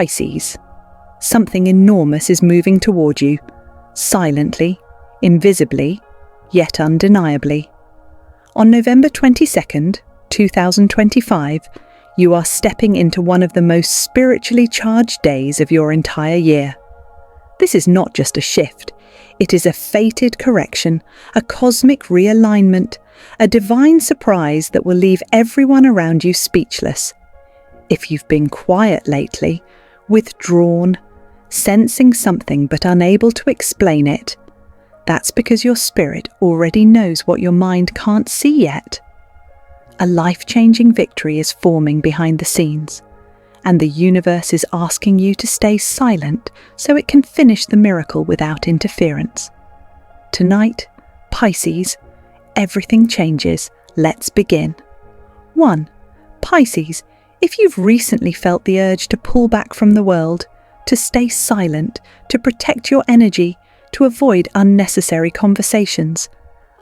Pisces. Something enormous is moving toward you, silently, invisibly, yet undeniably. On November 22nd, 2025, you are stepping into one of the most spiritually charged days of your entire year. This is not just a shift, it is a fated correction, a cosmic realignment, a divine surprise that will leave everyone around you speechless. If you've been quiet lately, withdrawn, sensing something but unable to explain it, that's because your spirit already knows what your mind can't see yet. A life-changing victory is forming behind the scenes, and the universe is asking you to stay silent so it can finish the miracle without interference. Tonight, Pisces, everything changes. Let's begin. 1. Pisces, if you've recently felt the urge to pull back from the world, to stay silent, to protect your energy, to avoid unnecessary conversations,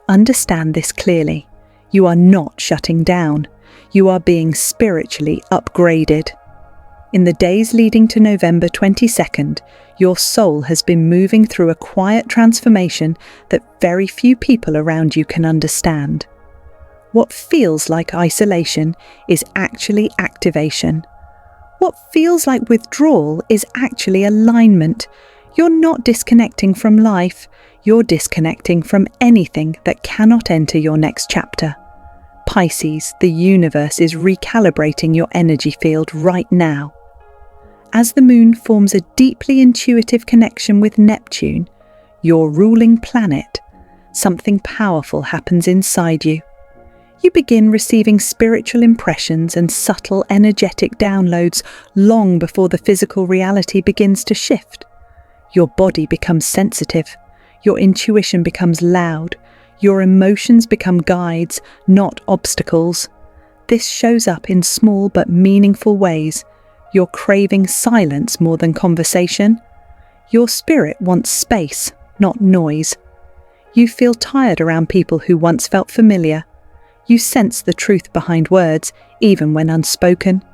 understand this clearly. You are not shutting down. You are being spiritually upgraded. In the days leading to November 22nd, your soul has been moving through a quiet transformation that very few people around you can understand. What feels like isolation is actually activation. What feels like withdrawal is actually alignment. You're not disconnecting from life, you're disconnecting from anything that cannot enter your next chapter. Pisces, the universe is recalibrating your energy field right now. As the moon forms a deeply intuitive connection with Neptune, your ruling planet, something powerful happens inside you. You begin receiving spiritual impressions and subtle energetic downloads long before the physical reality begins to shift. Your body becomes sensitive, your intuition becomes loud, your emotions become guides, not obstacles. This shows up in small but meaningful ways. You're craving silence more than conversation. Your spirit wants space, not noise. You feel tired around people who once felt familiar. You sense the truth behind words, even when unspoken.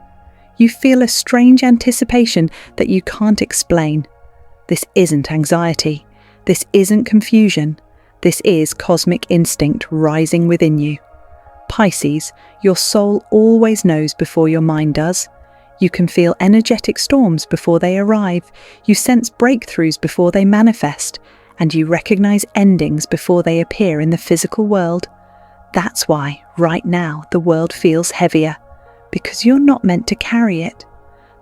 You feel a strange anticipation that you can't explain. This isn't anxiety. This isn't confusion. This is cosmic instinct rising within you. Pisces, your soul always knows before your mind does. You can feel energetic storms before they arrive. You sense breakthroughs before they manifest. And you recognize endings before they appear in the physical world. That's why, right now, the world feels heavier. Because you're not meant to carry it.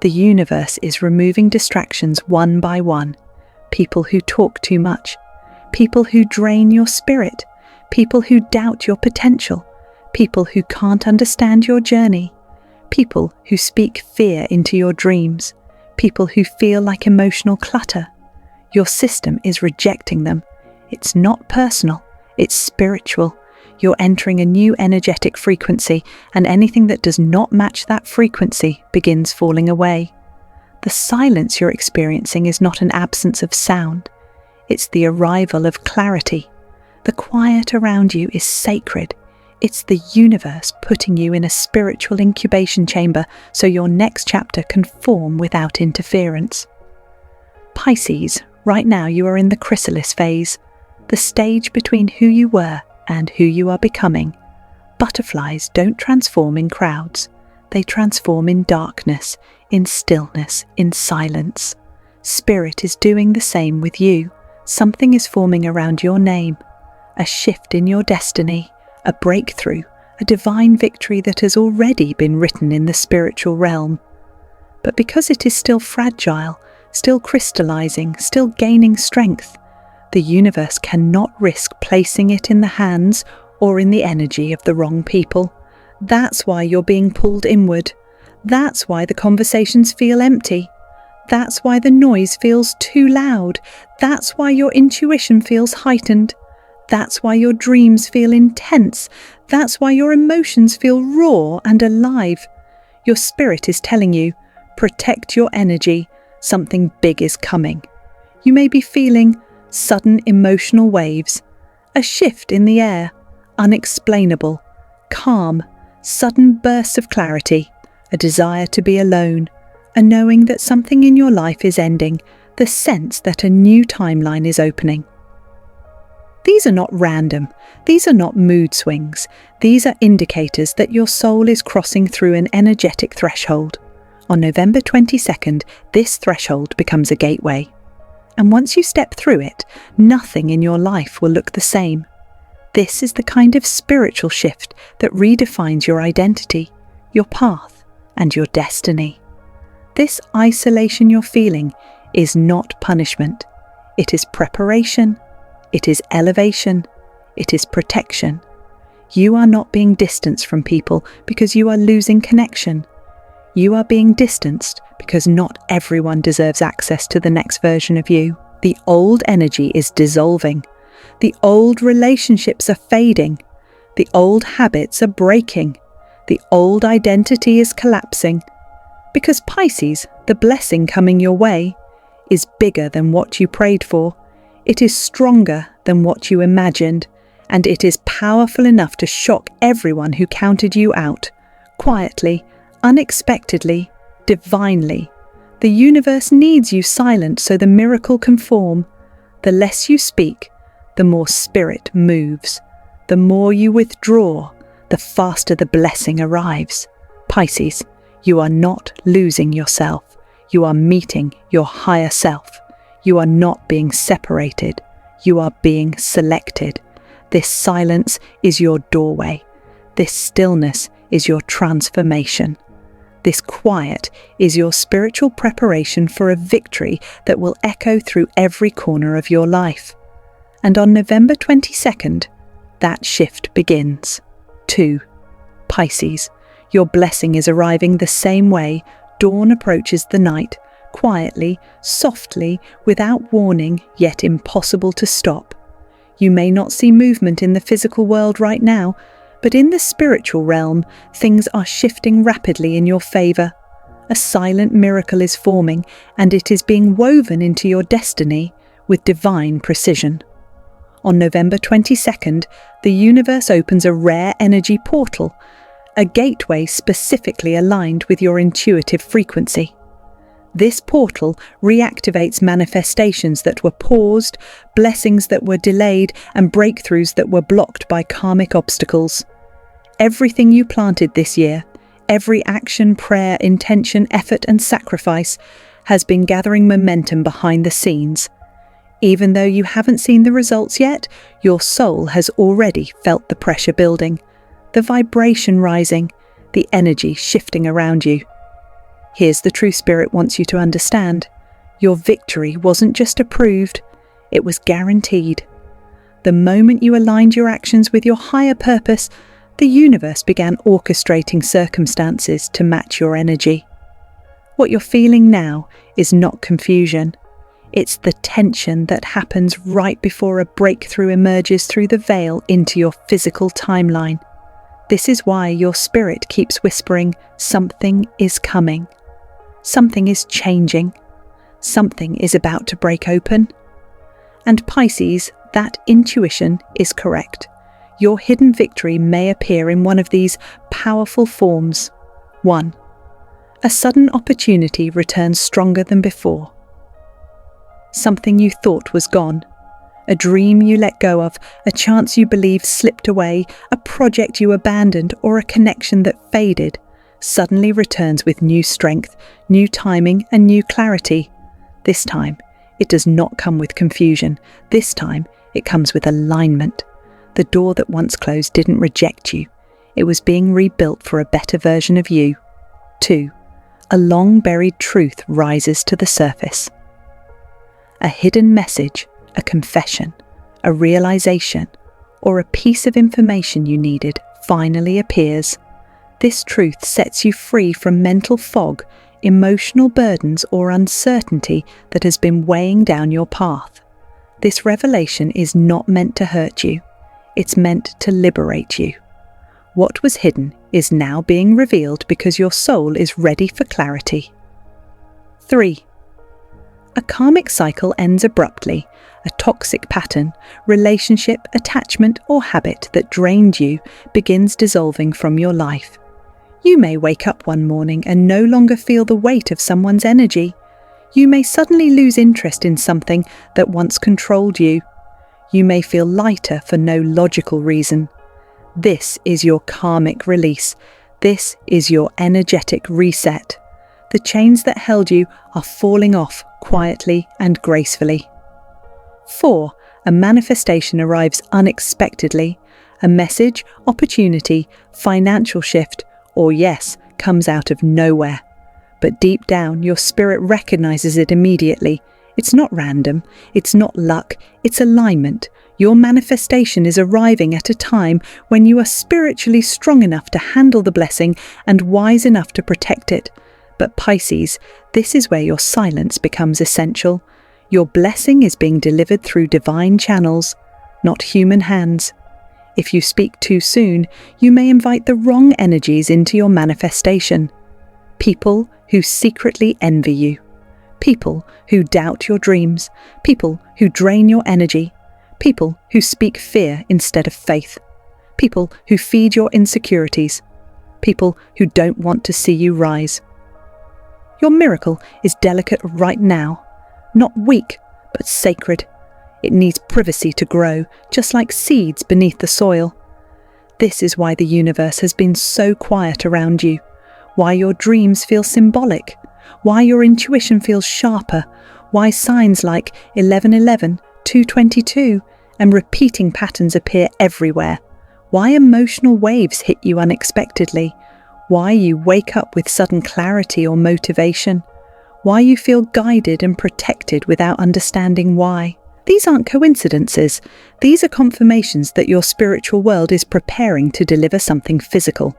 The universe is removing distractions one by one. People who talk too much. People who drain your spirit. People who doubt your potential. People who can't understand your journey. People who speak fear into your dreams. People who feel like emotional clutter. Your system is rejecting them. It's not personal, it's spiritual. You're entering a new energetic frequency, and anything that does not match that frequency begins falling away. The silence you're experiencing is not an absence of sound. It's the arrival of clarity. The quiet around you is sacred. It's the universe putting you in a spiritual incubation chamber so your next chapter can form without interference. Pisces, right now you are in the chrysalis phase, the stage between who you were and who you are becoming. Butterflies don't transform in crowds. They transform in darkness, in stillness, in silence. Spirit is doing the same with you. Something is forming around your name. A shift in your destiny, a breakthrough, a divine victory that has already been written in the spiritual realm. But because it is still fragile, still crystallizing, still gaining strength, the universe cannot risk placing it in the hands or in the energy of the wrong people. That's why you're being pulled inward. That's why the conversations feel empty. That's why the noise feels too loud. That's why your intuition feels heightened. That's why your dreams feel intense. That's why your emotions feel raw and alive. Your spirit is telling you, protect your energy. Something big is coming. You may be feeling sudden emotional waves, a shift in the air, unexplainable, calm, sudden bursts of clarity, a desire to be alone, a knowing that something in your life is ending, the sense that a new timeline is opening. These are not random. These are not mood swings. These are indicators that your soul is crossing through an energetic threshold. On November 22nd, this threshold becomes a gateway. And once you step through it, nothing in your life will look the same. This is the kind of spiritual shift that redefines your identity, your path, and your destiny. This isolation you're feeling is not punishment. It is preparation. It is elevation. It is protection. You are not being distanced from people because you are losing connection. You are being distanced because not everyone deserves access to the next version of you. The old energy is dissolving. The old relationships are fading. The old habits are breaking. The old identity is collapsing. Because Pisces, the blessing coming your way, is bigger than what you prayed for. It is stronger than what you imagined, and it is powerful enough to shock everyone who counted you out, quietly, unexpectedly, divinely. The universe needs you silent so the miracle can form. The less you speak, the more spirit moves. The more you withdraw, the faster the blessing arrives. Pisces, you are not losing yourself. You are meeting your higher self. You are not being separated. You are being selected. This silence is your doorway. This stillness is your transformation. This quiet is your spiritual preparation for a victory that will echo through every corner of your life. And on November 22nd, that shift begins. 2. Pisces, your blessing is arriving the same way dawn approaches the night, quietly, softly, without warning, yet impossible to stop. You may not see movement in the physical world right now, but in the spiritual realm, things are shifting rapidly in your favor. A silent miracle is forming, and it is being woven into your destiny with divine precision. On November 22nd, the universe opens a rare energy portal, a gateway specifically aligned with your intuitive frequency. This portal reactivates manifestations that were paused, blessings that were delayed, and breakthroughs that were blocked by karmic obstacles. Everything you planted this year, every action, prayer, intention, effort, and sacrifice has been gathering momentum behind the scenes. Even though you haven't seen the results yet, your soul has already felt the pressure building, the vibration rising, the energy shifting around you. Here's the true spirit wants you to understand. Your victory wasn't just approved, it was guaranteed. The moment you aligned your actions with your higher purpose, the universe began orchestrating circumstances to match your energy. What you're feeling now is not confusion. It's the tension that happens right before a breakthrough emerges through the veil into your physical timeline. This is why your spirit keeps whispering, something is coming. Something is changing. Something is about to break open. And Pisces, that intuition is correct. Your hidden victory may appear in one of these powerful forms. 1. A sudden opportunity returns stronger than before. Something you thought was gone. A dream you let go of, a chance you believed slipped away, a project you abandoned, or a connection that faded, suddenly returns with new strength, new timing, and new clarity. This time, it does not come with confusion. This time, it comes with alignment. The door that once closed didn't reject you. It was being rebuilt for a better version of you. 2. A long-buried truth rises to the surface. A hidden message, a confession, a realization, or a piece of information you needed finally appears. This truth sets you free from mental fog, emotional burdens, or uncertainty that has been weighing down your path. This revelation is not meant to hurt you. It's meant to liberate you. What was hidden is now being revealed because your soul is ready for clarity. 3. A karmic cycle ends abruptly. A toxic pattern, relationship, attachment, or habit that drained you begins dissolving from your life. You may wake up one morning and no longer feel the weight of someone's energy. You may suddenly lose interest in something that once controlled you. You may feel lighter for no logical reason. This is your karmic release. This is your energetic reset. The chains that held you are falling off quietly and gracefully. 4. A manifestation arrives unexpectedly. A message, opportunity, financial shift, or yes, comes out of nowhere. But deep down, your spirit recognizes it immediately. It's not random, it's not luck, it's alignment. Your manifestation is arriving at a time when you are spiritually strong enough to handle the blessing and wise enough to protect it. But Pisces, this is where your silence becomes essential. Your blessing is being delivered through divine channels, not human hands. If you speak too soon, you may invite the wrong energies into your manifestation. People who secretly envy you. People who doubt your dreams. People who drain your energy. People who speak fear instead of faith. People who feed your insecurities. People who don't want to see you rise. Your miracle is delicate right now, not weak, but sacred. It needs privacy to grow, just like seeds beneath the soil. This is why the universe has been so quiet around you, why your dreams feel symbolic, why your intuition feels sharper, why signs like 1111, 222, and repeating patterns appear everywhere, why emotional waves hit you unexpectedly, why you wake up with sudden clarity or motivation, why you feel guided and protected without understanding why. These aren't coincidences. These are confirmations that your spiritual world is preparing to deliver something physical.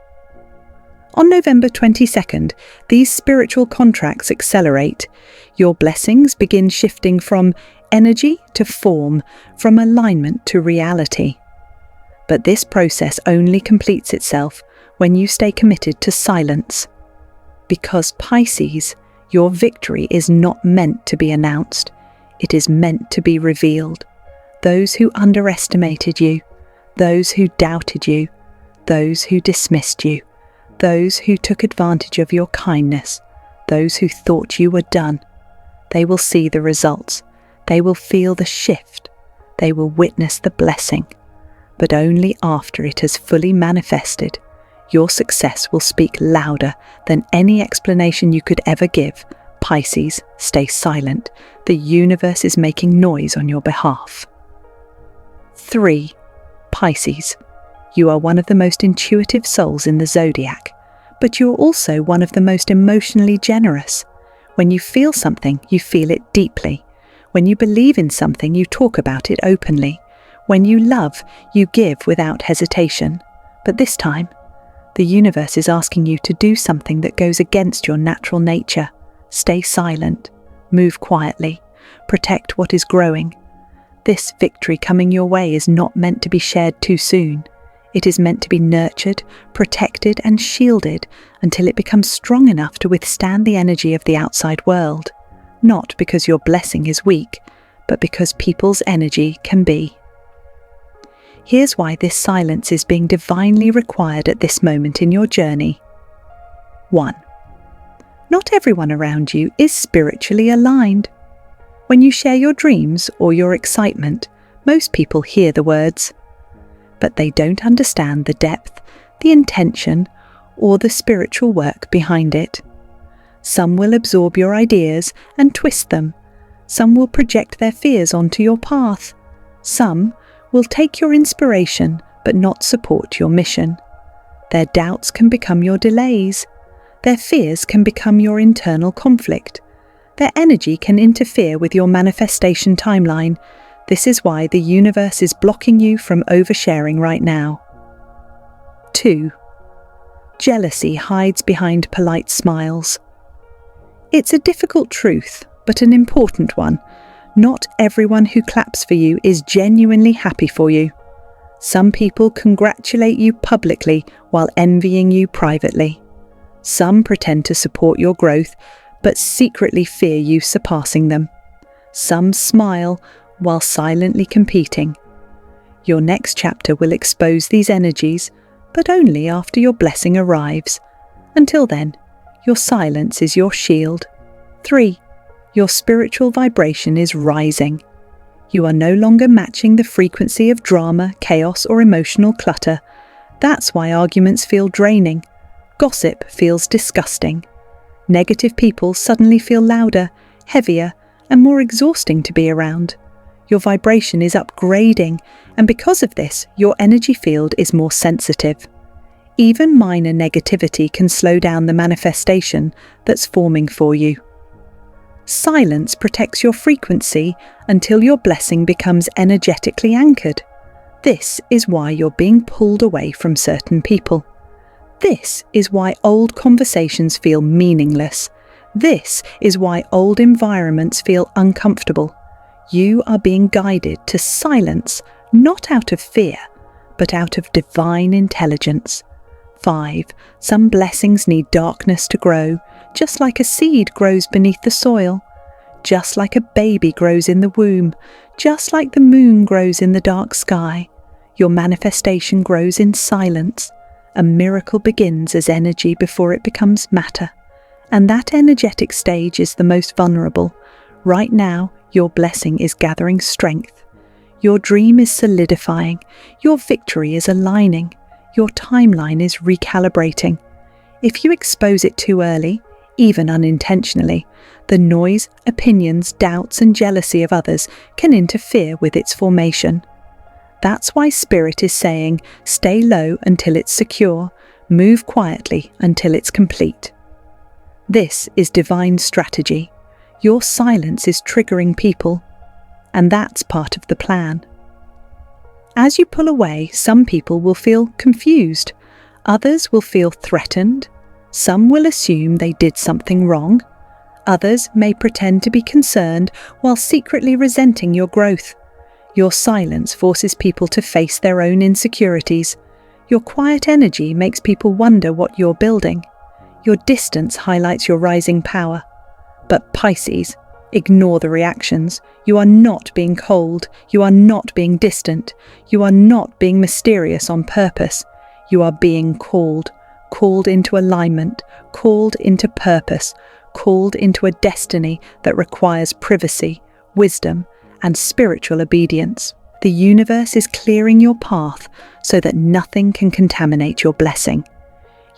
On November 22nd, these spiritual contracts accelerate. Your blessings begin shifting from energy to form, from alignment to reality. But this process only completes itself when you stay committed to silence. Because Pisces, your victory is not meant to be announced. It is meant to be revealed. Those who underestimated you, those who doubted you, those who dismissed you, those who took advantage of your kindness, those who thought you were done, they will see the results. They will feel the shift. They will witness the blessing. But only after it has fully manifested. Your success will speak louder than any explanation you could ever give. Pisces, stay silent. The universe is making noise on your behalf. 3. Pisces, you are one of the most intuitive souls in the zodiac, but you're also one of the most emotionally generous. When you feel something, you feel it deeply. When you believe in something, you talk about it openly. When you love, you give without hesitation. But this time, the universe is asking you to do something that goes against your natural nature. Stay silent, move quietly, protect what is growing. This victory coming your way is not meant to be shared too soon. It is meant to be nurtured, protected and shielded until it becomes strong enough to withstand the energy of the outside world. Not because your blessing is weak, but because people's energy can be. Here's why this silence is being divinely required at this moment in your journey. 1. Not everyone around you is spiritually aligned. When you share your dreams or your excitement, most people hear the words, but they don't understand the depth, the intention, or the spiritual work behind it. Some will absorb your ideas and twist them. Some will project their fears onto your path. Some will take your inspiration but not support your mission. Their doubts can become your delays. Their fears can become your internal conflict. Their energy can interfere with your manifestation timeline. This is why the universe is blocking you from oversharing right now. 2. Jealousy hides behind polite smiles. It's a difficult truth, but an important one. Not everyone who claps for you is genuinely happy for you. Some people congratulate you publicly while envying you privately. Some pretend to support your growth, but secretly fear you surpassing them. Some smile while silently competing. Your next chapter will expose these energies, but only after your blessing arrives. Until then, your silence is your shield. 3. Your spiritual vibration is rising. You are no longer matching the frequency of drama, chaos, or emotional clutter. That's why arguments feel draining. Gossip feels disgusting. Negative people suddenly feel louder, heavier, and more exhausting to be around. Your vibration is upgrading, and because of this, your energy field is more sensitive. Even minor negativity can slow down the manifestation that's forming for you. Silence protects your frequency until your blessing becomes energetically anchored. This is why you're being pulled away from certain people. This is why old conversations feel meaningless. This is why old environments feel uncomfortable. You are being guided to silence, not out of fear, but out of divine intelligence. 5. Some blessings need darkness to grow, just like a seed grows beneath the soil, just like a baby grows in the womb, just like the moon grows in the dark sky. Your manifestation grows in silence. A miracle begins as energy before it becomes matter. And that energetic stage is the most vulnerable. Right now, your blessing is gathering strength. Your dream is solidifying. Your victory is aligning. Your timeline is recalibrating. If you expose it too early, even unintentionally, the noise, opinions, doubts, and jealousy of others can interfere with its formation. That's why Spirit is saying, stay low until it's secure, move quietly until it's complete. This is divine strategy. Your silence is triggering people, and that's part of the plan. As you pull away, some people will feel confused, others will feel threatened, some will assume they did something wrong, others may pretend to be concerned while secretly resenting your growth. Your silence forces people to face their own insecurities. Your quiet energy makes people wonder what you're building. Your distance highlights your rising power. But Pisces, ignore the reactions. You are not being cold. You are not being distant. You are not being mysterious on purpose. You are being called into alignment, called into purpose, called into a destiny that requires privacy, wisdom, and spiritual obedience. The universe is clearing your path so that nothing can contaminate your blessing.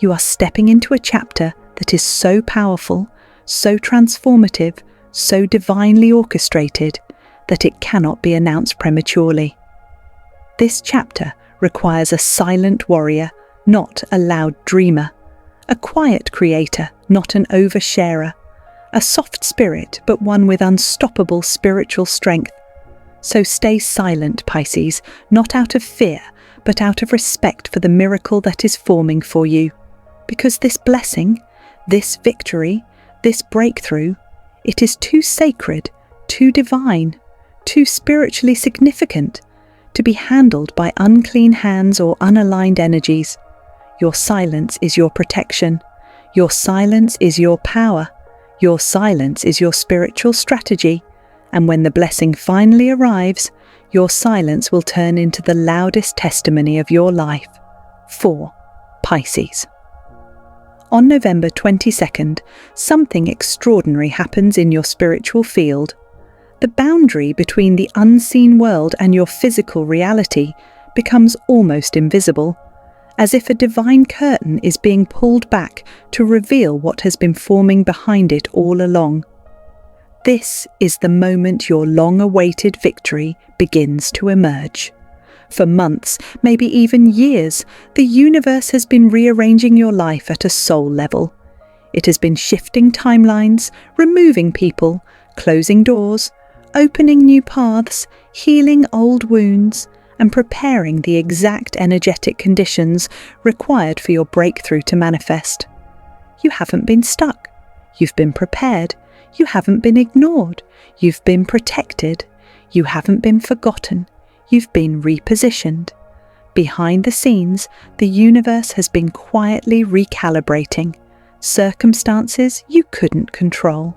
You are stepping into a chapter that is so powerful, so transformative, so divinely orchestrated that it cannot be announced prematurely. This chapter requires a silent warrior, not a loud dreamer, a quiet creator, not an oversharer, a soft spirit, but one with unstoppable spiritual strength. So stay silent, Pisces, not out of fear, but out of respect for the miracle that is forming for you. Because this blessing, this victory, this breakthrough, it is too sacred, too divine, too spiritually significant to be handled by unclean hands or unaligned energies. Your silence is your protection. Your silence is your power. Your silence is your spiritual strategy. And when the blessing finally arrives, your silence will turn into the loudest testimony of your life. 4. Pisces. On November 22nd, something extraordinary happens in your spiritual field. The boundary between the unseen world and your physical reality becomes almost invisible, as if a divine curtain is being pulled back to reveal what has been forming behind it all along. This is the moment your long-awaited victory begins to emerge. For months, maybe even years, the universe has been rearranging your life at a soul level. It has been shifting timelines, removing people, closing doors, opening new paths, healing old wounds, and preparing the exact energetic conditions required for your breakthrough to manifest. You haven't been stuck. You've been prepared. You haven't been ignored. You've been protected. You haven't been forgotten. You've been repositioned. Behind the scenes, the universe has been quietly recalibrating circumstances you couldn't control,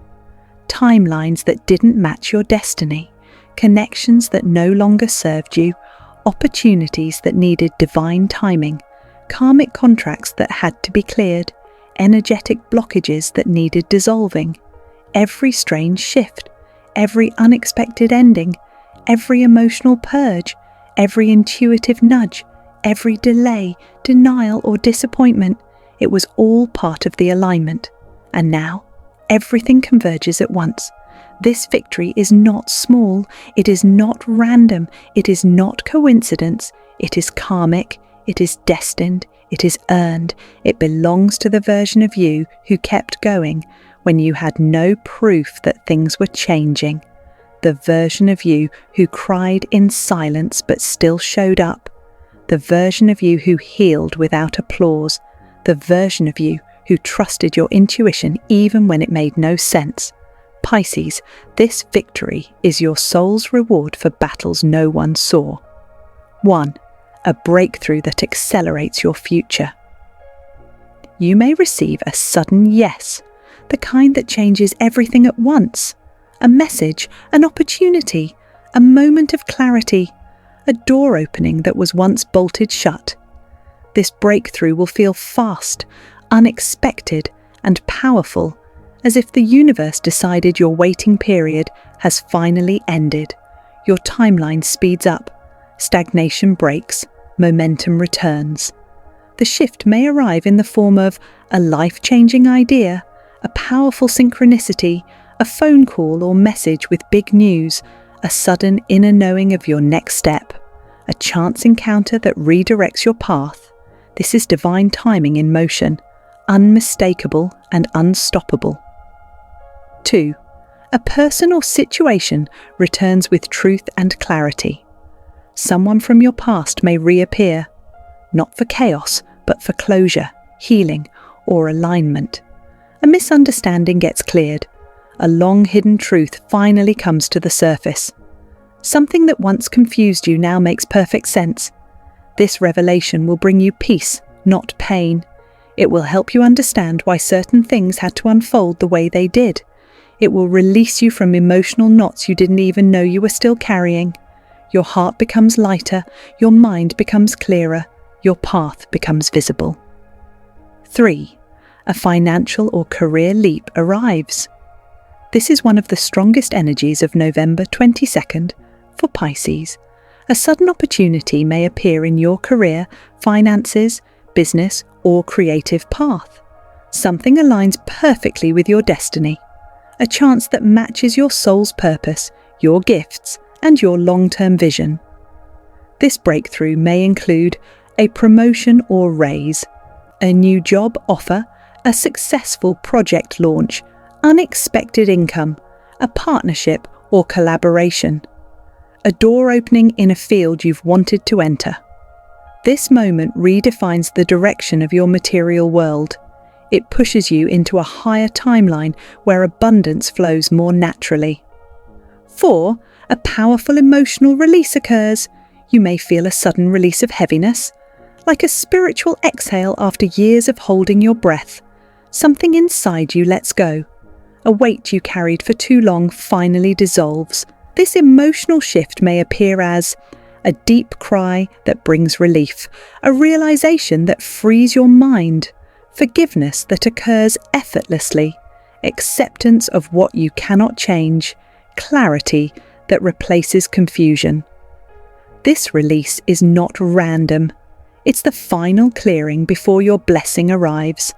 timelines that didn't match your destiny, connections that no longer served you, opportunities that needed divine timing, karmic contracts that had to be cleared. energetic blockages that needed dissolving, every strange shift, every unexpected ending, every emotional purge, every intuitive nudge, every delay, denial or disappointment. It was all part of the alignment. And now, everything converges at once. This victory is not small, it is not random, it is not coincidence, it is karmic, it is destined, it is earned, it belongs to the version of you who kept going when you had no proof that things were changing. The version of you who cried in silence but still showed up. The version of you who healed without applause. The version of you who trusted your intuition even when it made no sense. Pisces, this victory is your soul's reward for battles no one saw. 1. A breakthrough that accelerates your future. You may receive a sudden yes, the kind that changes everything at once. A message, an opportunity, a moment of clarity, a door opening that was once bolted shut. This breakthrough will feel fast, unexpected, and powerful, as if the universe decided your waiting period has finally ended. Your timeline speeds up, stagnation breaks, momentum returns. The shift may arrive in the form of a life-changing idea, a powerful synchronicity, a phone call or message with big news, a sudden inner knowing of your next step, a chance encounter that redirects your path. This is divine timing in motion, unmistakable and unstoppable. 2. A person or situation returns with truth and clarity. Someone from your past may reappear, not for chaos, but for closure, healing, or alignment. A misunderstanding gets cleared. A long-hidden truth finally comes to the surface. Something that once confused you now makes perfect sense. This revelation will bring you peace, not pain. It will help you understand why certain things had to unfold the way they did. It will release you from emotional knots you didn't even know you were still carrying. Your heart becomes lighter, your mind becomes clearer, your path becomes visible. 3. A financial or career leap arrives. This is one of the strongest energies of November 22nd for Pisces. A sudden opportunity may appear in your career, finances, business, or creative path. Something aligns perfectly with your destiny. A chance that matches your soul's purpose, your gifts, and your long-term vision. This breakthrough may include a promotion or raise, a new job offer, a successful project launch, unexpected income, a partnership or collaboration, a door opening in a field you've wanted to enter. This moment redefines the direction of your material world. It pushes you into a higher timeline where abundance flows more naturally. 4. A powerful emotional release occurs. You may feel a sudden release of heaviness, like a spiritual exhale after years of holding your breath. Something inside you lets go. A weight you carried for too long finally dissolves. This emotional shift may appear as a deep cry that brings relief, a realization that frees your mind, forgiveness that occurs effortlessly, acceptance of what you cannot change, clarity that replaces confusion. This release is not random. It's the final clearing before your blessing arrives.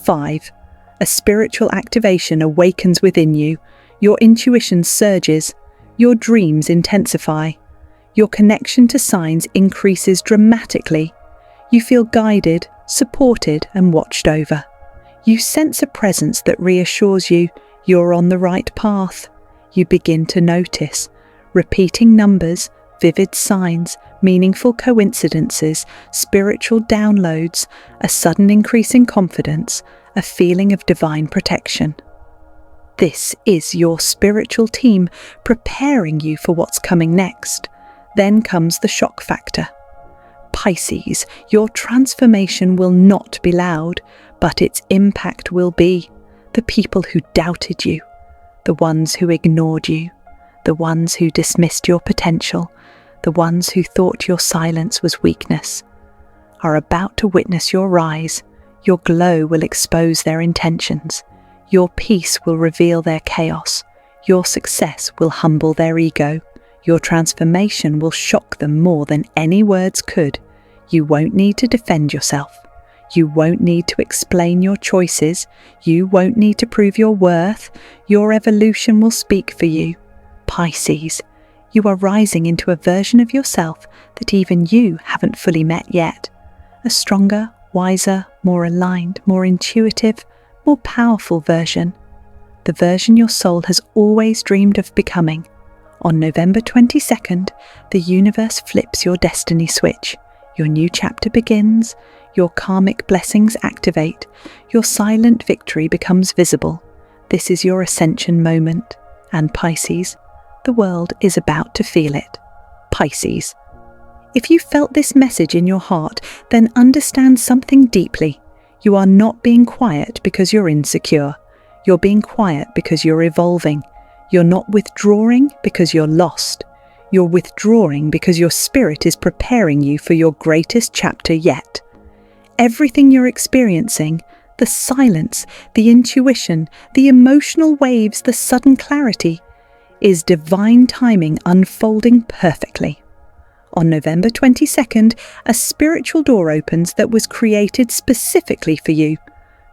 5. A spiritual activation awakens within you. Your intuition surges. Your dreams intensify. Your connection to signs increases dramatically. You feel guided, supported, and watched over. You sense a presence that reassures you you're on the right path. You begin to notice repeating numbers, vivid signs, meaningful coincidences, spiritual downloads, a sudden increase in confidence, a feeling of divine protection. This is your spiritual team preparing you for what's coming next. Then comes the shock factor. Pisces, your transformation will not be loud, but its impact will be. The people who doubted you, the ones who ignored you, the ones who dismissed your potential, the ones who thought your silence was weakness, are about to witness your rise, Your glow will expose their intentions. Your peace will reveal their chaos. Your success will humble their ego. Your transformation will shock them more than any words could. You won't need to defend yourself. You won't need to explain your choices. You won't need to prove your worth. Your evolution will speak for you. Pisces, you are rising into a version of yourself that even you haven't fully met yet. A stronger, wiser, more aligned, more intuitive, more powerful version. The version your soul has always dreamed of becoming. On November 22nd, the universe flips your destiny switch. Your new chapter begins. Your karmic blessings activate. Your silent victory becomes visible. This is your ascension moment. And Pisces, the world is about to feel it. Pisces. If you felt this message in your heart, then understand something deeply. You are not being quiet because you're insecure. You're being quiet because you're evolving. You're not withdrawing because you're lost. You're withdrawing because your spirit is preparing you for your greatest chapter yet. Everything you're experiencing, the silence, the intuition, the emotional waves, the sudden clarity, is divine timing unfolding perfectly. On November 22nd, a spiritual door opens that was created specifically for you.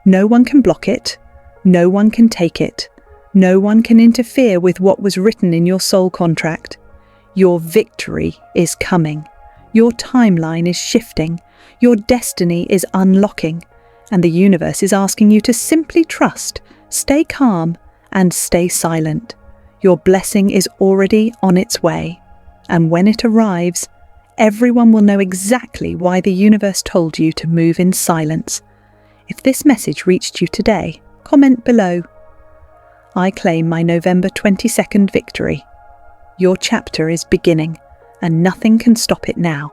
No one can block it. No one can take it. No one can interfere with what was written in your soul contract. Your victory is coming. Your timeline is shifting. Your destiny is unlocking. And the universe is asking you to simply trust, stay calm, and stay silent. Your blessing is already on its way. And when it arrives, everyone will know exactly why the universe told you to move in silence. If this message reached you today, comment below. I claim my November 22nd victory. Your chapter is beginning, and nothing can stop it now.